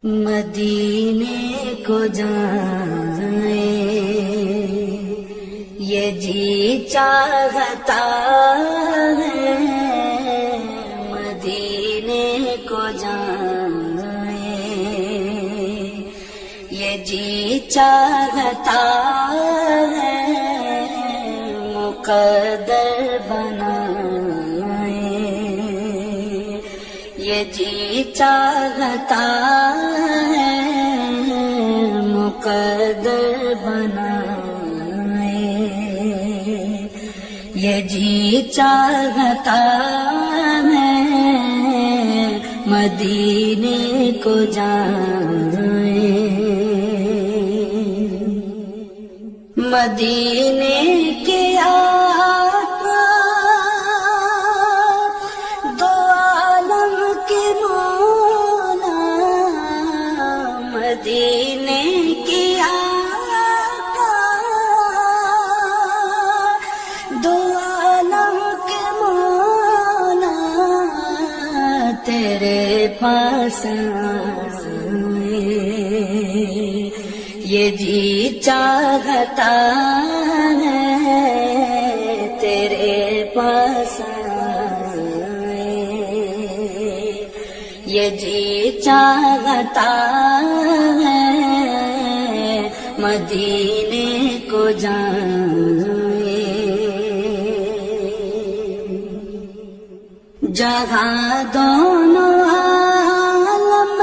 مدینے کو جائیں یہ جی چاہتا ہے، مدینے کو جائیں یہ جی چاہتا ہے، مقدر بنائیں یہ جی چاہتا ہے، مقدر بنائیں یہ جی چاہتا ہے، مدینے کو جائیں مدینے کے آقا دو عالم کے مولا، مدینے کے آقا دو عالم کے مولا، تیرے پاس یہ جی چاہتا ہے، تیرے پاس یہ جی چاہتا ہے، مدینے کو جائیں جہاں دونوں عالم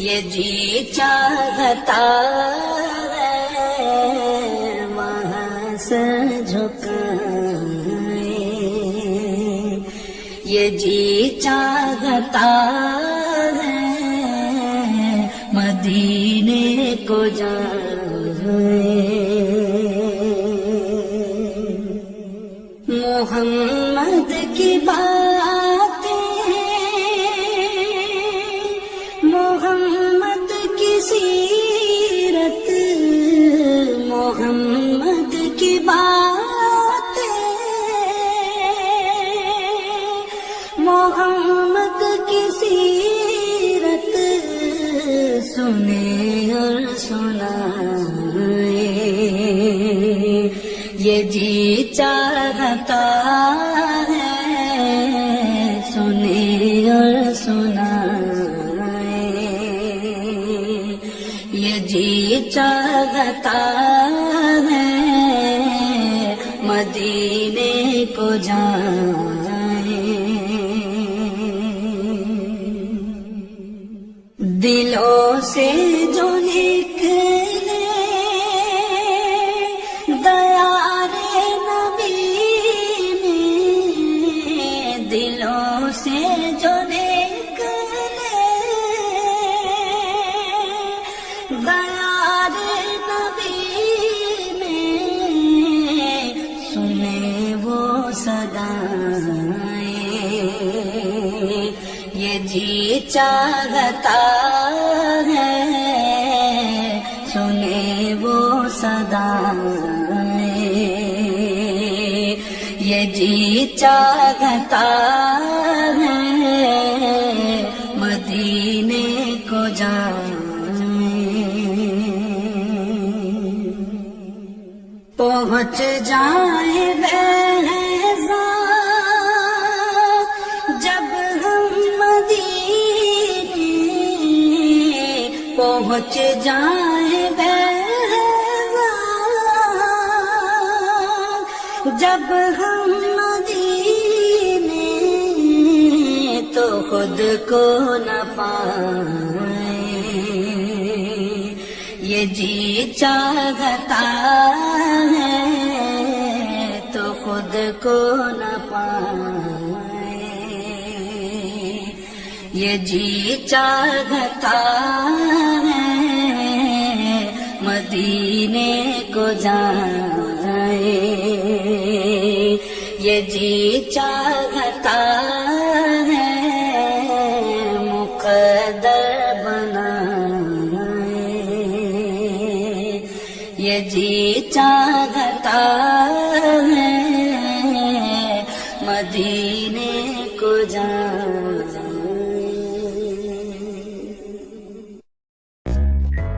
یہ جی چاہتا ہے، وہاں سے جھکائیں یہ جی چاہتا ہے، مدینے کو جائیں محمد کی باتیں، محمد کی سیرت، محمد کی باتیں، محمد کی سیرت سنے اور سنائیں یہ جی چاہتا ہے، سنے اور سنائیں یہ جی چاہتا ہے، مدینے کو جائیں دلوں سے جو نکلے دیار نبی میں، دلوں سے جو نکلے دیار نبی میں، سنے وہ صدائیں یہ جی چاہتا ہے، سنے وہ صدائیں یہ جی چاہتا ہے، مدینے کو جائیں پہنچ جائیں بہزا جب ہم مدینے، پہنچ جائیں بہزا جب ہم مدینے، تو خود کو نہ پائیں یہ جی چاہتا ہے، تو خود کو نہ پائیں یہ جی چاہتا ہے، مدینے کو جائیں یہ جی چاہتا ہے مقدر بنائے، یہ جی چاہتا ہے مدینے کو جائے۔